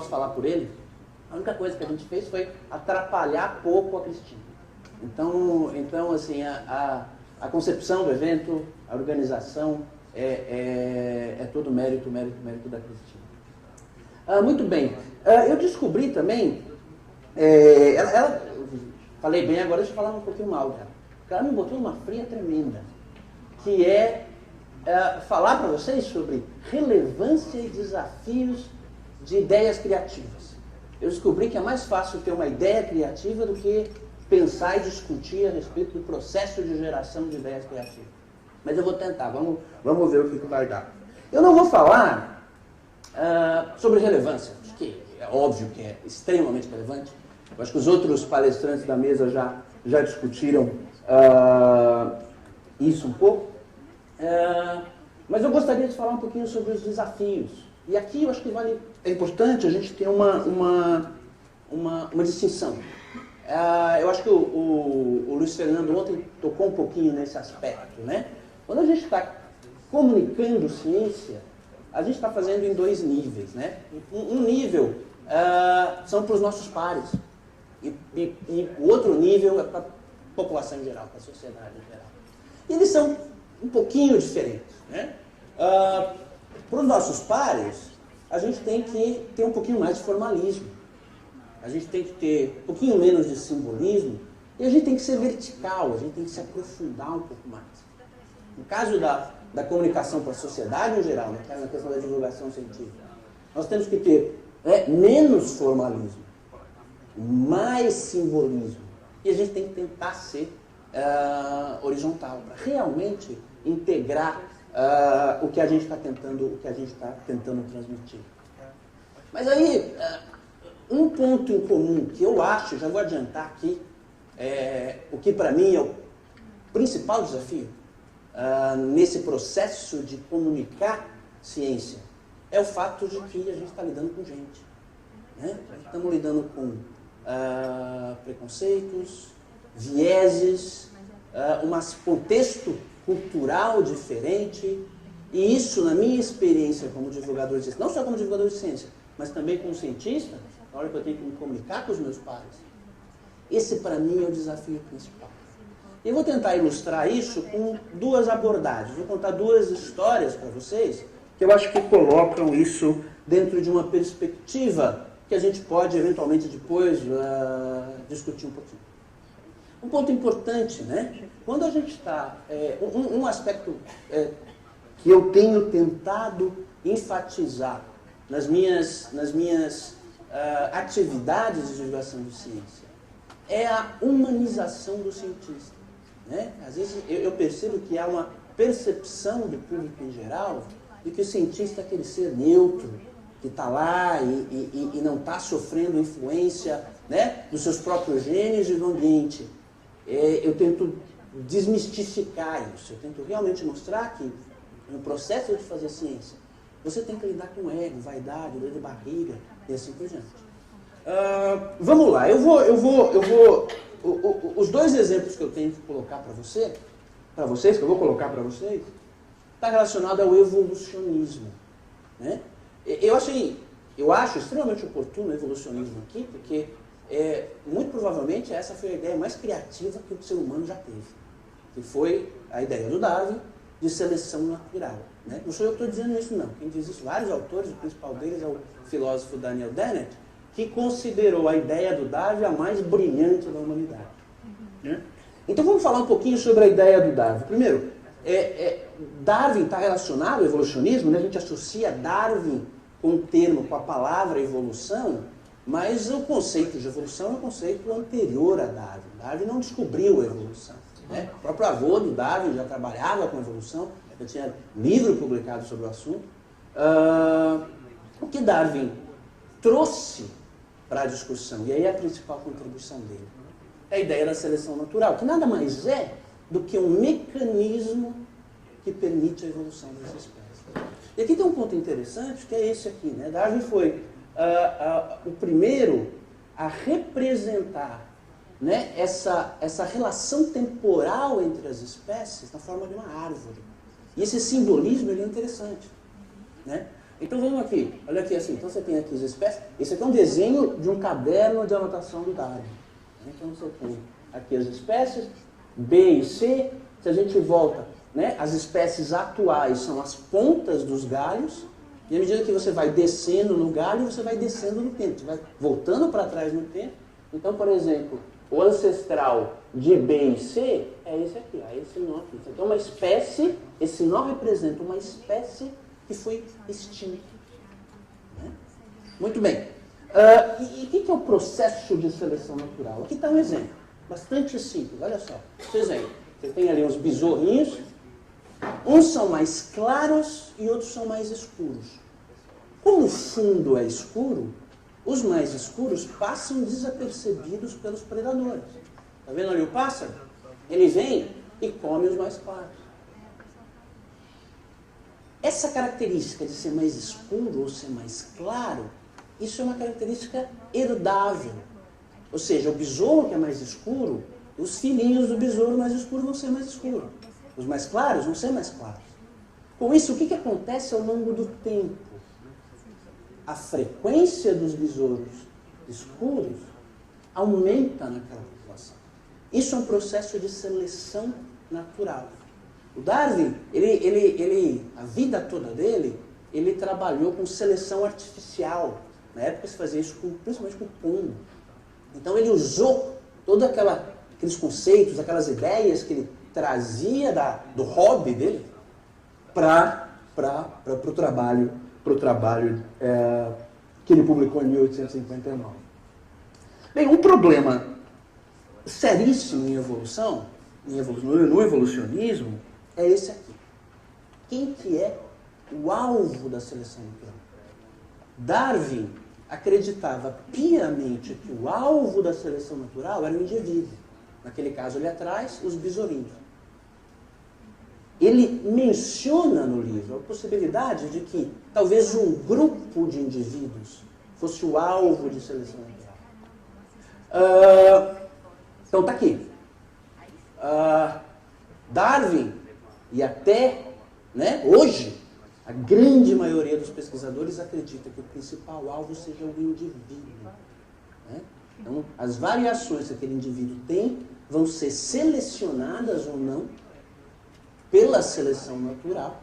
posso falar por ele, a única coisa que a gente fez foi atrapalhar pouco a Cristina. Então assim, a concepção do evento, a organização, é todo mérito da Cristina. Muito bem. Eu descobri também, falei bem, agora deixa eu falar um pouquinho mal dela. Ela me botou uma fria tremenda, que é falar para vocês sobre relevância e desafios de ideias criativas. Eu descobri que é mais fácil ter uma ideia criativa do que pensar e discutir a respeito do processo de geração de ideias criativas. Mas eu vou tentar, vamos ver o que vai dar. Eu não vou falar sobre relevância, que é óbvio que é extremamente relevante. Eu acho que os outros palestrantes da mesa já discutiram isso um pouco. Mas eu gostaria de falar um pouquinho sobre os desafios. E aqui eu acho que é importante a gente ter uma distinção. Eu acho que o Luiz Fernando ontem tocou um pouquinho nesse aspecto, né? Quando a gente está comunicando ciência, a gente está fazendo em dois níveis, né? Um nível são para os nossos pares, e o outro nível é para a população em geral, para a sociedade em geral. E eles são um pouquinho diferentes, né? Para os nossos pares, a gente tem que ter um pouquinho mais de formalismo, a gente tem que ter um pouquinho menos de simbolismo, e a gente tem que ser vertical, a gente tem que se aprofundar um pouco mais. No caso da comunicação para a sociedade em geral, na questão da divulgação científica, nós temos que ter menos formalismo, mais simbolismo, e a gente tem que tentar ser horizontal, para realmente integrar o que a gente está tentando transmitir. Mas aí, um ponto em comum que eu acho, já vou adiantar aqui, o que para mim é o principal desafio nesse processo de comunicar ciência, é o fato de que a gente está lidando com gente, né? Estamos lidando com preconceitos, vieses, um contexto cultural diferente, e isso, na minha experiência como divulgador de ciência, não só como divulgador de ciência, mas também como cientista, na hora que eu tenho que me comunicar com os meus pares, esse para mim é o desafio principal. Eu vou tentar ilustrar isso com duas abordagens, vou contar duas histórias para vocês, que eu acho que colocam isso dentro de uma perspectiva que a gente pode, eventualmente, depois discutir um pouquinho. Um ponto importante, né? Quando a gente está... um aspecto que eu tenho tentado enfatizar nas minhas atividades de divulgação de ciência é a humanização do cientista, né? Às vezes eu percebo que há uma percepção do público em geral de que o cientista é aquele ser neutro, que está lá e não está sofrendo influência, né, dos seus próprios genes e do ambiente. Eu tento desmistificar isso, eu tento realmente mostrar que no processo de fazer ciência, você tem que lidar com ego, vaidade, dor de barriga e assim por diante. Vamos lá, os dois exemplos que eu tenho que colocar para vocês, que eu vou colocar para vocês, está relacionado ao evolucionismo, né? Eu acho extremamente oportuno o evolucionismo aqui, porque muito provavelmente essa foi a ideia mais criativa que o ser humano já teve, que foi a ideia do Darwin de seleção natural, né? Não sou eu que estou dizendo isso, não. Quem diz isso, vários autores, o principal deles é o filósofo Daniel Dennett, que considerou a ideia do Darwin a mais brilhante da humanidade. Né? Então vamos falar um pouquinho sobre a ideia do Darwin. Primeiro, Darwin está relacionado ao evolucionismo, né? A gente associa Darwin com o termo, com a palavra evolução, mas o conceito de evolução é um conceito anterior a Darwin. Darwin não descobriu a evolução, né? O próprio avô do Darwin já trabalhava com evolução, já tinha livro publicado sobre o assunto. O que Darwin trouxe para a discussão, e aí é a principal contribuição dele, é a ideia da seleção natural, que nada mais é do que um mecanismo que permite a evolução das espécies. E aqui tem um ponto interessante, que é esse aqui, né? Darwin foi o primeiro a representar, né, essa relação temporal entre as espécies na forma de uma árvore. E esse simbolismo ele é interessante, né? Então vamos aqui, olha aqui assim, então você tem aqui as espécies, esse aqui é um desenho de um caderno de anotação do Darwin. Então você tem aqui as espécies, B e C, se a gente volta, né, as espécies atuais são as pontas dos galhos, e à medida que você vai descendo no galho, você vai descendo no tempo, você vai voltando para trás no tempo. Então, por exemplo, o ancestral de B e C é esse aqui, esse nó aqui. Então, uma espécie, esse nó representa uma espécie que foi extinta. Né? Muito bem. E o que é o processo de seleção natural? Aqui está um exemplo, bastante simples, olha só. Vocês veem, você tem ali uns besourrinhos, uns são mais claros e outros são mais escuros. Como o fundo é escuro, os mais escuros passam desapercebidos pelos predadores. Está vendo ali o pássaro? Ele vem e come os mais claros. Essa característica de ser mais escuro ou ser mais claro, isso é uma característica herdável. Ou seja, o besouro que é mais escuro, os filhinhos do besouro mais escuro vão ser mais escuros. Os mais claros vão ser mais claros. Com isso, o que acontece ao longo do tempo? A frequência dos besouros escuros aumenta naquela população. Isso é um processo de seleção natural. O Darwin, a vida toda dele, ele trabalhou com seleção artificial. Na época se fazia isso principalmente com pombo. Então ele usou todos aqueles conceitos, aquelas ideias que ele trazia do hobby dele para o trabalho que ele publicou em 1859. Bem, um problema seríssimo no evolucionismo, é esse aqui. Quem que é o alvo da seleção natural? Darwin acreditava piamente que o alvo da seleção natural era o indivíduo. Naquele caso ali atrás, os besourinhos. Ele menciona no livro a possibilidade de que talvez um grupo de indivíduos fosse o alvo de seleção natural. Então está aqui. Darwin, e até hoje, a grande maioria dos pesquisadores acredita que o principal alvo seja o indivíduo. Né? Então, as variações que aquele indivíduo tem vão ser selecionadas ou não pela seleção natural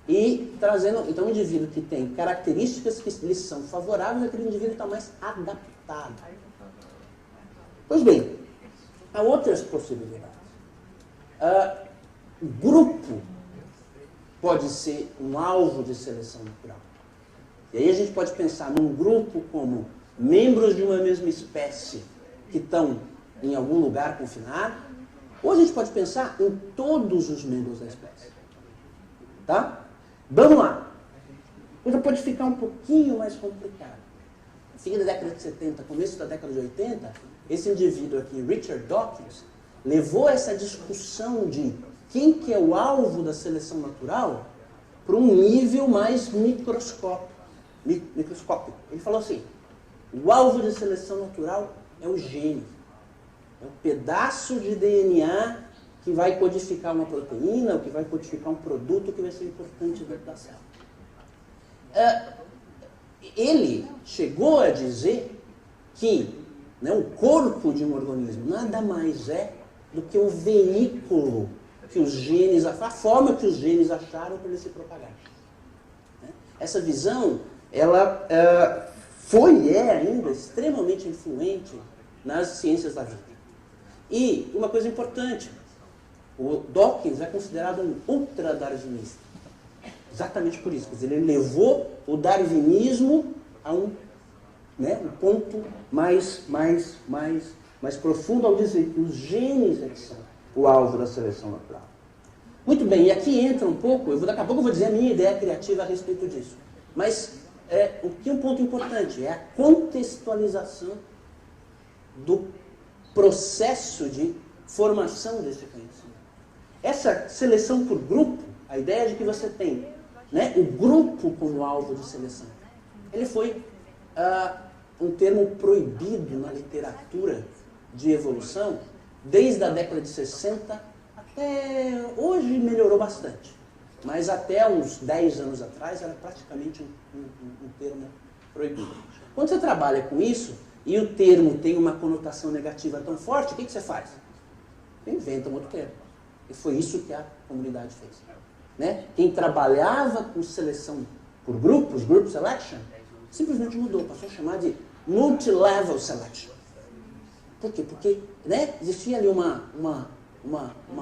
e trazendo, então, um indivíduo que tem características que lhe são favoráveis, aquele indivíduo está mais adaptado. Pois bem, há outras possibilidades. O grupo pode ser um alvo de seleção natural. E aí a gente pode pensar num grupo como membros de uma mesma espécie que estão em algum lugar confinado, ou a gente pode pensar em todos os membros da espécie. Tá? Vamos lá. A coisa pode ficar um pouquinho mais complicada. No fim da década de 70, começo da década de 80, esse indivíduo aqui, Richard Dawkins, levou essa discussão de quem que é o alvo da seleção natural para um nível mais microscópico. Ele falou assim, o alvo de seleção natural é o gene. É um pedaço de DNA que vai codificar uma proteína, ou que vai codificar um produto que vai ser importante dentro da célula. Ele chegou a dizer que o corpo de um organismo nada mais é do que o veículo que os genes, a forma que os genes acharam para ele se propagar. Essa visão, ela foi e é ainda extremamente influente nas ciências da vida. E uma coisa importante, o Dawkins é considerado um ultradarwinista. Exatamente por isso. Quer dizer, ele levou o darwinismo a um ponto mais profundo ao dizer que os genes é que são o alvo da seleção natural. Muito bem, e aqui entra um pouco, daqui a pouco eu vou dizer a minha ideia criativa a respeito disso. Mas o que é um ponto importante é a contextualização do processo de formação desse conhecimento. Essa seleção por grupo, a ideia de que você tem o grupo como alvo de seleção, ele foi um termo proibido na literatura de evolução desde a década de 60 até hoje melhorou bastante. mas até uns 10 anos atrás era praticamente um termo proibido. Quando você trabalha com isso, e o termo tem uma conotação negativa tão forte, o que você faz? Você inventa um outro termo. E foi isso que a comunidade fez. Né? Quem trabalhava com seleção por grupos, group selection, simplesmente mudou, passou a chamar de multilevel selection. Por quê? Porque, né, existia ali uma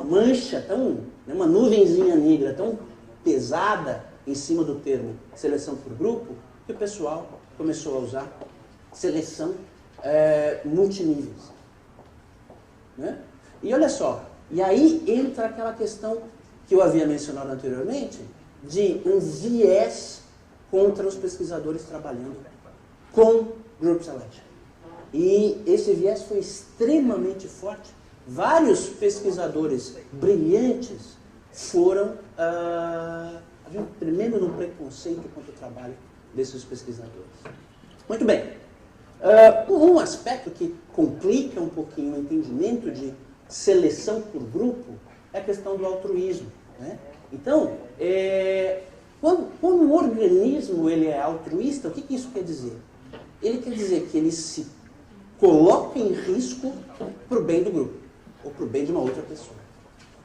mancha tão, né, uma nuvenzinha negra tão pesada em cima do termo seleção por grupo, que o pessoal começou a usar seleção multiníveis. Né? E olha só, e aí entra aquela questão que eu havia mencionado anteriormente, de um viés contra os pesquisadores trabalhando com group selection. E esse viés foi extremamente forte. Vários pesquisadores brilhantes foram... havia um tremendo preconceito contra o trabalho desses pesquisadores. Muito bem. Um aspecto que complica um pouquinho o entendimento de seleção por grupo é a questão do altruísmo. Né? Então, quando um organismo ele é altruísta, o que isso quer dizer? Ele quer dizer que ele se coloca em risco para o bem do grupo, ou para o bem de uma outra pessoa.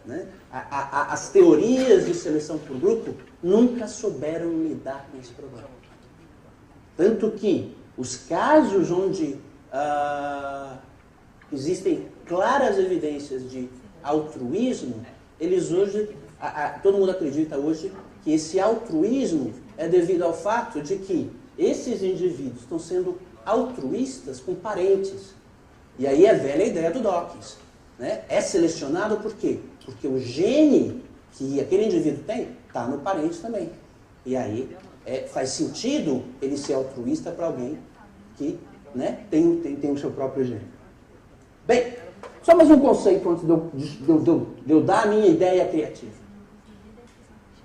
Né? As teorias de seleção por grupo nunca souberam lidar com esse problema. Tanto que os casos onde existem claras evidências de altruísmo, eles hoje, todo mundo acredita hoje que esse altruísmo é devido ao fato de que esses indivíduos estão sendo altruístas com parentes. E aí é a velha ideia do Dawkins. Né? É selecionado por quê? Porque o gene que aquele indivíduo tem está no parente também. E aí faz sentido ele ser altruísta para alguém que, né, tem o seu próprio gene. Bem, só mais um conceito antes de eu dar a minha ideia criativa.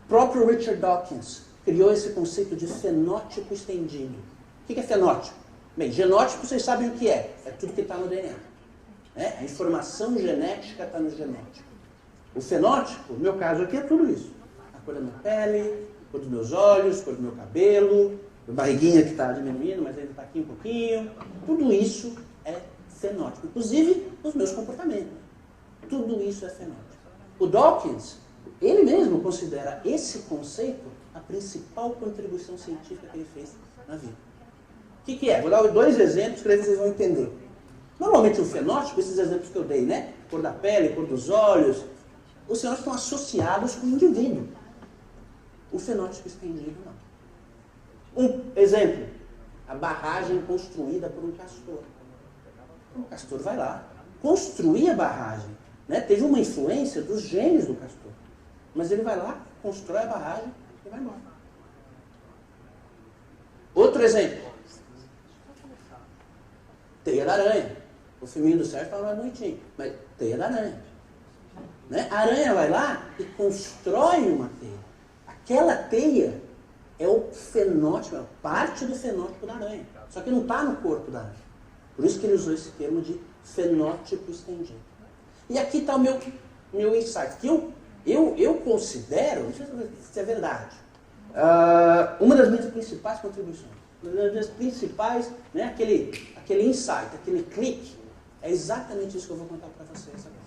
O próprio Richard Dawkins criou esse conceito de fenótipo estendido. O que é fenótipo? Bem, genótipo vocês sabem o que é. É tudo que está no DNA. Né? A informação genética está no genótipo. O fenótipo, no meu caso aqui, é tudo isso. A cor da minha pele, a cor dos meus olhos, a cor do meu cabelo, a barriguinha que está diminuindo, mas ainda está aqui um pouquinho. Tudo isso é fenótipo. Inclusive, os meus comportamentos. Tudo isso é fenótipo. O Dawkins, ele mesmo considera esse conceito a principal contribuição científica que ele fez na vida. O que é? Vou dar 2 exemplos que aí vocês vão entender. Normalmente o fenótipo, esses exemplos que eu dei, né? Cor da pele, cor dos olhos, os fenótipos estão associados com o indivíduo. O fenótipo estendido não. Um exemplo, a barragem construída por um castor. O castor vai lá, construir a barragem. Né? Teve uma influência dos genes do castor. Mas ele vai lá, constrói a barragem e vai embora. Outro exemplo. Teia da aranha. O filminho do Sérgio estava mais bonitinho. Mas teia da aranha. Né? A aranha vai lá e constrói uma teia. Aquela teia é o fenótipo, é parte do fenótipo da aranha. Só que não está no corpo da aranha. Por isso que ele usou esse termo de fenótipo estendido. E aqui está o meu insight. Que eu considero, não sei se é verdade, uma das minhas principais contribuições. Uma das minhas principais, né, aquele insight, aquele clique, é exatamente isso que eu vou contar para vocês agora.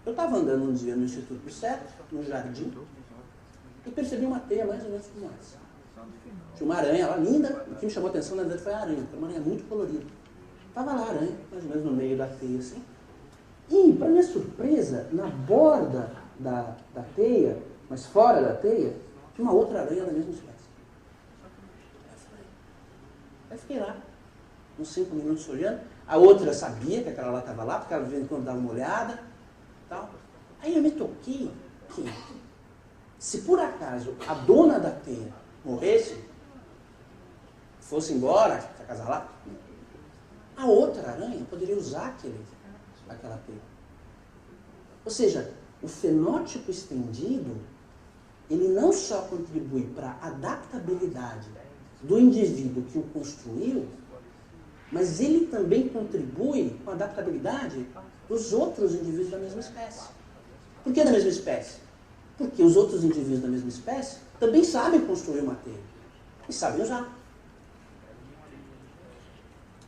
Eu estava andando um dia no Instituto Pisseto, no jardim, e percebi uma teia mais ou menos como essa. Tinha uma aranha lá, linda. O que me chamou a atenção, na verdade, foi a aranha, porque uma aranha muito colorida. Estava lá a aranha, mais ou menos no meio da teia, assim. E, para minha surpresa, na borda da teia, mas fora da teia, tinha uma outra aranha da mesma espécie. Aí fiquei lá, uns 5 minutos olhando. A outra sabia que aquela lá estava lá, porque ela de vez em quando dava uma olhada. Tal. Aí eu me toquei que, se por acaso a dona da teia morresse, fosse embora, se acasalar, a outra aranha poderia usar aquela teia. Ou seja, o fenótipo estendido, ele não só contribui para a adaptabilidade do indivíduo que o construiu, mas ele também contribui com a adaptabilidade dos outros indivíduos da mesma espécie. Por que da mesma espécie? Porque os outros indivíduos da mesma espécie também sabem construir uma teia e sabem usar.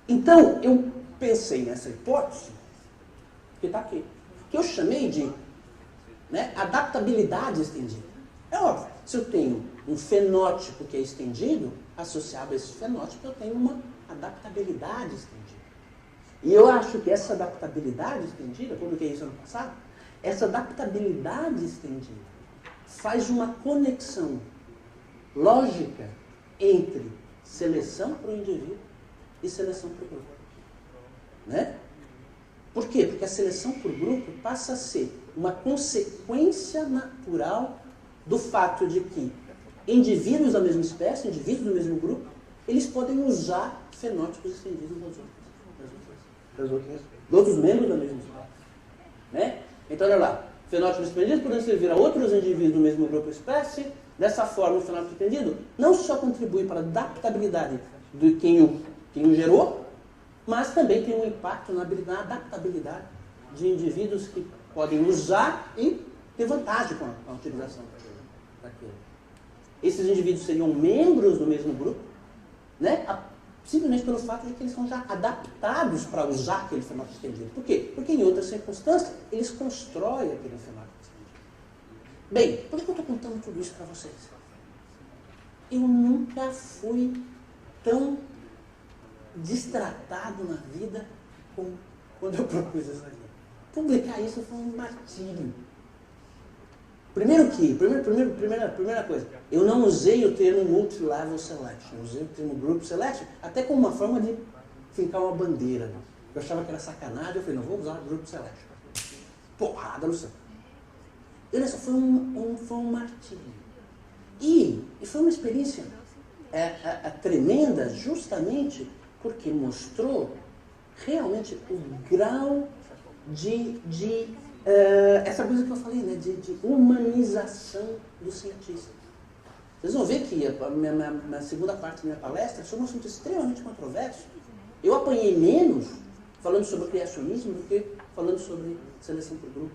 Então, eu pensei nessa hipótese, que está aqui, que eu chamei de, né, adaptabilidade estendida. É óbvio, se eu tenho um fenótipo que é estendido, associado a esse fenótipo, eu tenho uma adaptabilidade estendida. E eu acho que essa adaptabilidade estendida, publiquei isso ano passado, essa adaptabilidade estendida faz uma conexão lógica entre seleção para o indivíduo e seleção para o grupo. Né? Por quê? Porque a seleção por grupo passa a ser uma consequência natural do fato de que indivíduos da mesma espécie, indivíduos do mesmo grupo, eles podem usar fenótipos estendidos dos outros membros da mesma espécie. Né? Então, olha lá, fenótipos estendidos podem servir a outros indivíduos do mesmo grupo ou espécie. Dessa forma, o fenótipo estendido não só contribui para a adaptabilidade de quem o gerou, mas também tem um impacto na adaptabilidade de indivíduos que podem usar e ter vantagem com a utilização daquilo. Esses indivíduos seriam membros do mesmo grupo, né? Simplesmente pelo fato de que eles são já adaptados para usar aquele fenótipo estendido. Por quê? Porque em outras circunstâncias, eles constroem aquele fenótipo estendido. Bem, por que eu estou contando tudo isso para vocês? Eu nunca fui tão destratado na vida como quando eu propus essa aqui. Publicar isso foi um martírio. Primeira coisa, eu não usei o termo multi-level selection, eu usei o termo group selection até como uma forma de fincar uma bandeira. Né? Eu achava que era sacanagem, eu falei, não, vou usar group selection. Porrada no céu. E olha só, foi um martírio. E foi uma experiência tremenda justamente porque mostrou realmente o grau de essa coisa que eu falei, né, de humanização do cientista. Vocês vão ver que na segunda parte da minha palestra foi um assunto extremamente controverso. Eu apanhei menos falando sobre criacionismo do que falando sobre seleção por grupo.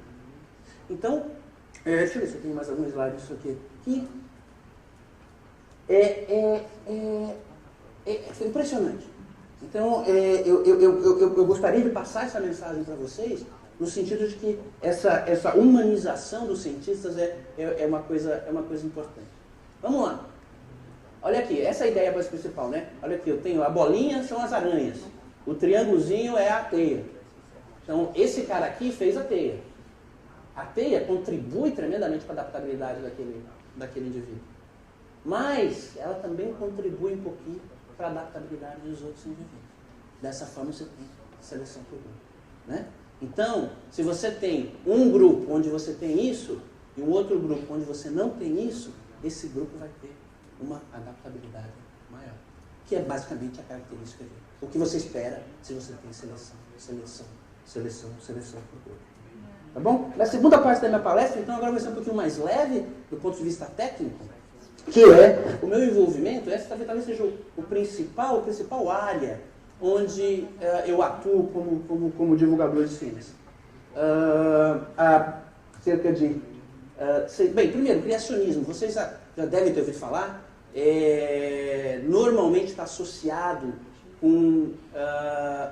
Então, deixa eu ver se eu tenho mais algum slide disso aqui. Foi impressionante. Então, eu gostaria de passar essa mensagem para vocês, no sentido de que essa humanização dos cientistas é uma coisa importante. Vamos lá. Olha aqui, essa é a ideia mais principal, né? Olha aqui, eu tenho a bolinha, são as aranhas. O triângulozinho é a teia. Então, esse cara aqui fez a teia. A teia contribui tremendamente para a adaptabilidade daquele indivíduo. Mas ela também contribui um pouquinho para a adaptabilidade dos outros indivíduos. Dessa forma você tem seleção por grupo. Né? Então, se você tem um grupo onde você tem isso e um outro grupo onde você não tem isso, esse grupo vai ter uma adaptabilidade maior. Que é basicamente a característica dele. O que você espera se você tem seleção por grupo. Tá bom? Na segunda parte da minha palestra, então, agora vai ser um pouquinho mais leve do ponto de vista técnico, que é o meu envolvimento. Essa talvez seja a principal área onde eu atuo como divulgador de ciência. Há cerca de... bem, primeiro, criacionismo. Vocês já devem ter ouvido falar. Normalmente está associado com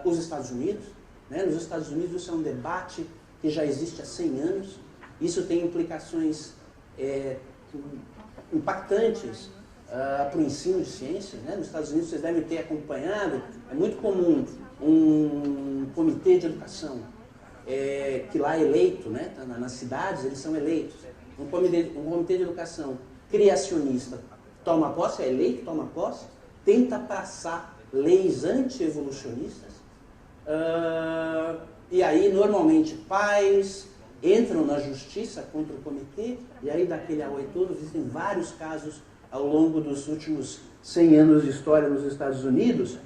os Estados Unidos. Né? Nos Estados Unidos isso é um debate que já existe há 100 anos. Isso tem implicações impactantes para o ensino de ciência. Né? Nos Estados Unidos vocês devem ter acompanhado, é muito comum um comitê de educação, que lá é eleito, né? Nas cidades eles são eleitos. Um comitê de educação criacionista toma posse, é eleito, toma posse, tenta passar leis anti-evolucionistas, e aí normalmente pais entram na justiça contra o comitê, e aí daquele auê todo, existem vários casos ao longo dos últimos 100 anos de história nos Estados Unidos.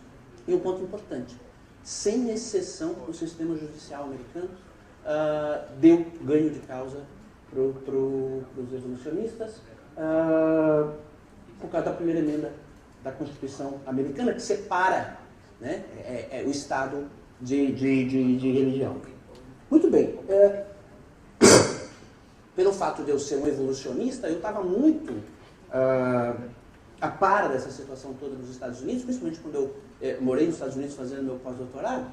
E um ponto importante, sem exceção, o sistema judicial americano deu ganho de causa para os evolucionistas, por causa da primeira emenda da Constituição americana, que separa, né, o Estado de religião. Muito bem. pelo fato de eu ser um evolucionista, eu estava muito a par dessa situação toda nos Estados Unidos, principalmente quando eu morei nos Estados Unidos fazendo meu pós-doutorado.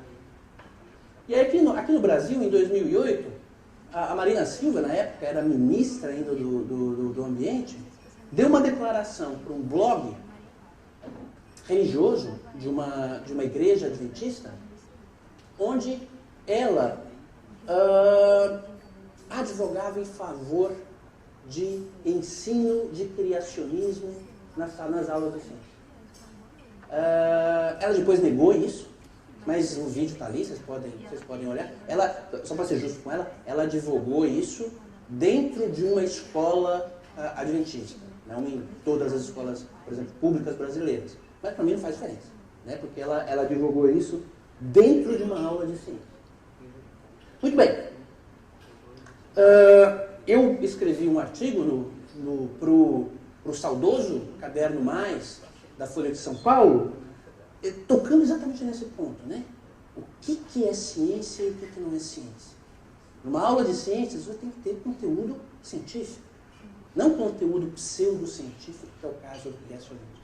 E aí aqui no Brasil, em 2008, a Marina Silva, na época, era ministra ainda do Ambiente, deu uma declaração para um blog religioso de uma igreja adventista, onde ela advogava em favor de ensino de criacionismo nas aulas de ciência. Ela depois negou isso, mas o vídeo está ali, vocês podem olhar. Ela, só para ser justo com ela, ela advogou isso dentro de uma escola adventista, não em todas as escolas, por exemplo, públicas brasileiras. Mas para mim não faz diferença, né? Porque ela advogou isso dentro de uma aula de ciência. Muito bem. Eu escrevi um artigo para o saudoso Caderno Mais da Folha de São Paulo, tocando exatamente nesse ponto, né? O que é ciência e o que não é ciência? Numa aula de ciências, você tem que ter conteúdo científico, não conteúdo pseudocientífico, que é o caso do criacionismo.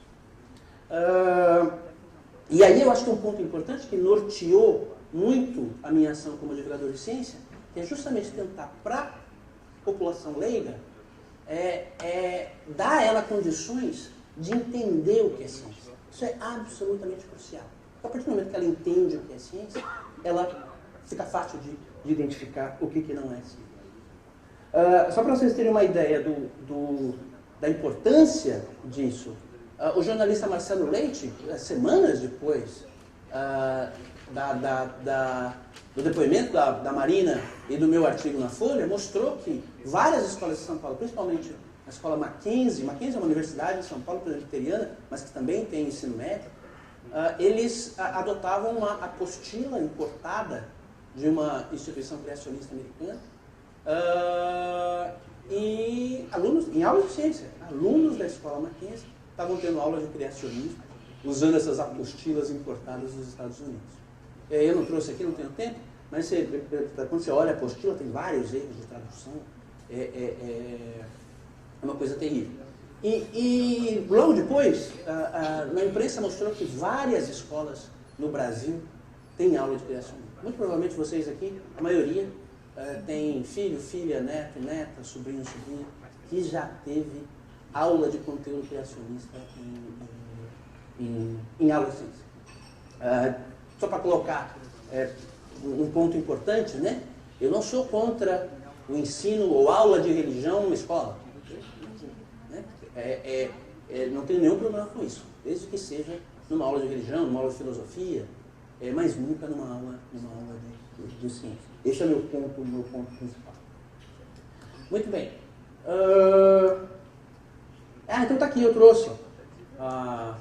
E aí eu acho que é um ponto importante que norteou muito a minha ação como divulgador de ciência, que é justamente tentar, para a população leiga, dar a ela condições de entender o que é ciência. Isso é absolutamente crucial. Porque a partir do momento que ela entende o que é ciência, ela fica fácil de identificar o que não é ciência. Só para vocês terem uma ideia da importância disso, o jornalista Marcelo Leite, semanas depois do depoimento da Marina e do meu artigo na Folha, mostrou que várias escolas de São Paulo, principalmente a escola Mackenzie é uma universidade em São Paulo presbiteriana, mas que também tem ensino médio, eles adotavam uma apostila importada de uma instituição criacionista americana, e alunos, em aulas de ciência, alunos da escola Mackenzie estavam tendo aulas de criacionismo, usando essas apostilas importadas dos Estados Unidos. Eu não trouxe aqui, não tenho tempo, mas quando você olha a apostila, tem vários erros de tradução, é uma coisa terrível. E logo depois, na imprensa mostrou que várias escolas no Brasil têm aula de criacionismo. Muito provavelmente vocês aqui, a maioria, tem filho, filha, neto, neta, sobrinho, sobrinha, que já teve aula de conteúdo criacionista em aula de ciência. Só para colocar um ponto importante, né? Eu não sou contra o ensino ou aula de religião na escola. Né? Não tenho nenhum problema com isso, desde que seja numa aula de religião, numa aula de filosofia, mas nunca numa aula de ciência. Esse é o meu ponto principal. Muito bem. Então está aqui, eu trouxe a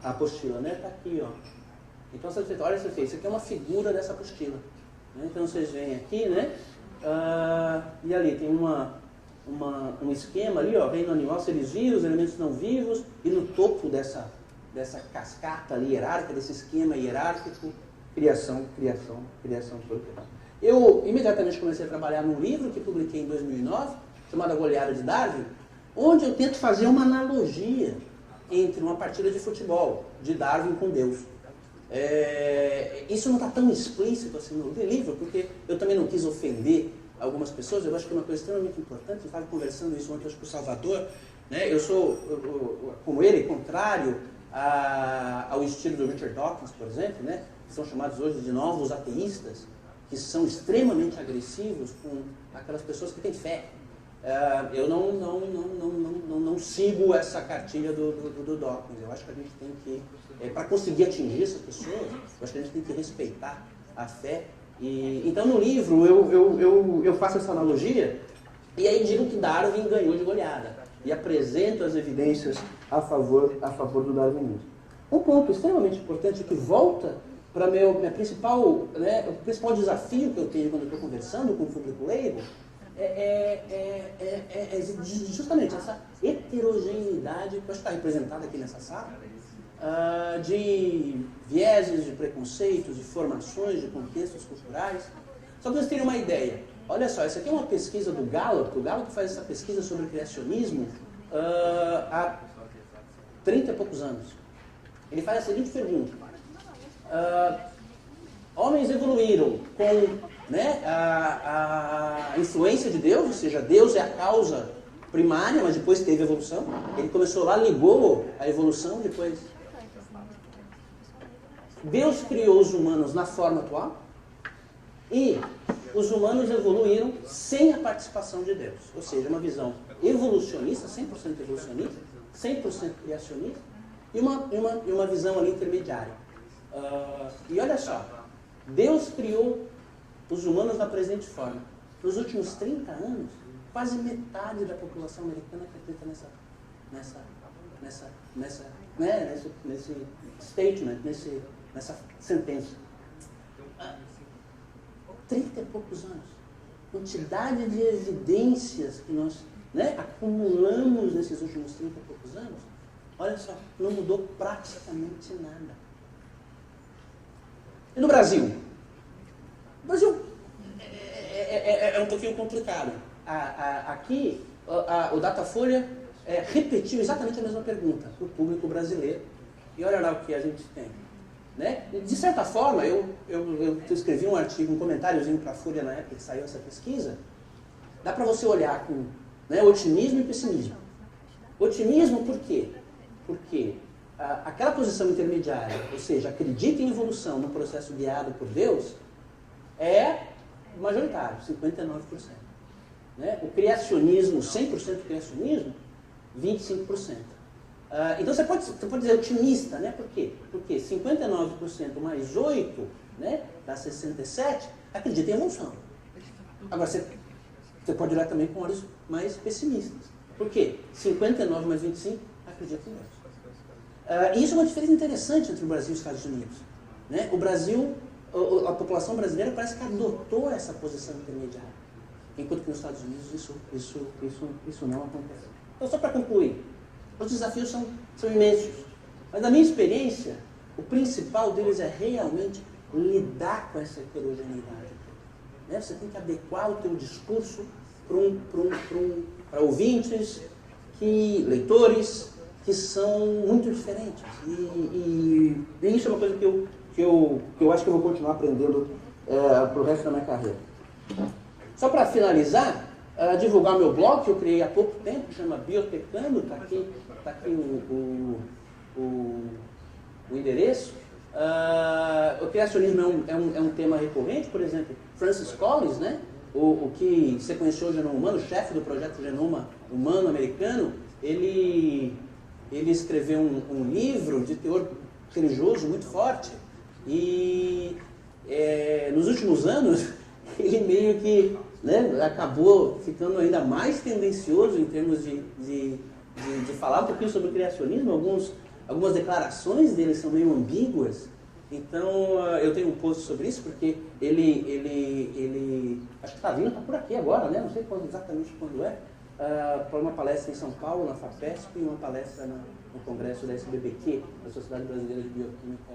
apostila, né? Está aqui, ó. Então, olha essa aqui, isso aqui é uma figura dessa apostila. Né? Então, vocês veem aqui, né? E ali tem um esquema ali, ó, reino animal, seres vivos, elementos não vivos, e no topo dessa cascata ali hierárquica, desse esquema hierárquico, criação. Eu imediatamente comecei a trabalhar num livro que publiquei em 2009, chamado A Goleada de Darwin, onde eu tento fazer uma analogia entre uma partida de futebol de Darwin com Deus. Isso não está tão explícito assim no livro, porque eu também não quis ofender algumas pessoas. Eu acho que é uma coisa extremamente importante. Eu estava conversando isso ontem com o Salvador, né? Eu sou, como ele, contrário ao estilo do Richard Dawkins, por exemplo, né? Que são chamados hoje de novos ateístas, que são extremamente agressivos com aquelas pessoas que têm fé. Eu não sigo essa cartilha do Dawkins. Eu acho que a gente tem que, para conseguir atingir essas pessoas, eu acho que a gente tem que respeitar a fé. Então, no livro, eu faço essa analogia e aí digo que Darwin ganhou de goleada e apresento as evidências a favor do darwinismo. Um ponto extremamente importante que volta para o principal desafio que eu tenho quando eu estou conversando com o público leigo é justamente essa heterogeneidade que eu acho que está representada aqui nessa sala, de vieses, de preconceitos, de formações, de contextos culturais. Só para vocês terem uma ideia, Olha só, essa aqui é uma pesquisa do Gallup. O Gallup faz essa pesquisa sobre criacionismo há 30 e poucos anos. Ele faz a seguinte pergunta. Homens evoluíram com, né, a influência de Deus, ou seja, Deus é a causa primária, mas depois teve evolução. Ele começou lá, ligou a evolução, depois... Deus criou os humanos na forma atual e os humanos evoluíram sem a participação de Deus. Ou seja, uma visão evolucionista, 100% evolucionista, 100% criacionista e uma visão ali intermediária. E olha só, Deus criou os humanos da presente forma. Nos últimos 30 anos, quase metade da população americana acredita nesse statement, nessa sentença. 30 e poucos anos. Quantidade de evidências que nós, né, acumulamos nesses últimos 30 e poucos anos, olha só, não mudou praticamente nada. E no Brasil? O Brasil é um pouquinho complicado. Aqui, o Datafolha repetiu exatamente a mesma pergunta para o público brasileiro. E olha lá o que a gente tem. Né? De certa forma, eu escrevi um artigo, um comentáriozinho para a Folha na época que saiu essa pesquisa. Dá para você olhar com, né, otimismo e pessimismo. Otimismo por quê? Porque aquela posição intermediária, ou seja, acredita em evolução no processo guiado por Deus, é majoritário, 59%. Né? O criacionismo, 100% criacionismo, 25%. Então você pode dizer otimista, né? Por quê? Porque 59% mais 8%, né, dá 67%, acredita em evolução. Agora você pode olhar também com olhos mais pessimistas. Por quê? 59 mais 25% acredita em Deus. E isso é uma diferença interessante entre o Brasil e os Estados Unidos. Né? O Brasil, a população brasileira parece que adotou essa posição intermediária. Enquanto que nos Estados Unidos isso não acontece. Então, só para concluir, os desafios são imensos. Mas, na minha experiência, o principal deles é realmente lidar com essa heterogeneidade. Né? Você tem que adequar o teu discurso para ouvintes, leitores, que são muito diferentes. E isso é uma coisa que eu acho que eu vou continuar aprendendo para o resto da minha carreira. Só para finalizar, divulgar meu blog, que eu criei há pouco tempo, chama Biotecando, está aqui o endereço. O criacionismo é um tema recorrente, por exemplo, Francis Collins, né? O que sequenciou o genoma humano, o chefe do projeto Genoma Humano americano, ele escreveu um livro de teor religioso muito forte e nos últimos anos ele meio que, né, acabou ficando ainda mais tendencioso em termos de falar um pouquinho sobre o criacionismo. Algumas declarações dele são meio ambíguas. Então, eu tenho um post sobre isso, porque ele acho que está vindo, está por aqui agora, né? Não sei exatamente quando para uma palestra em São Paulo, na FAPESP, e uma palestra no congresso da SBBQ, da Sociedade Brasileira de Bioquímica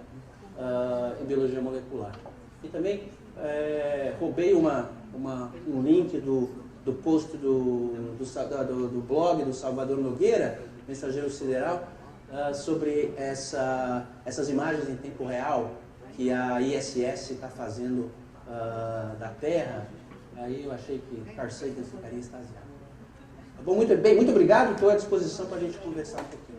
e Biologia Molecular. E também roubei um link do post do blog do Salvador Nogueira, Mensageiro Sideral, sobre essas imagens em tempo real que a ISS está fazendo da Terra. Aí eu achei que Carl Sagan ficaria extasiado. Tá bom, muito obrigado, estou à disposição para a gente conversar um pouquinho.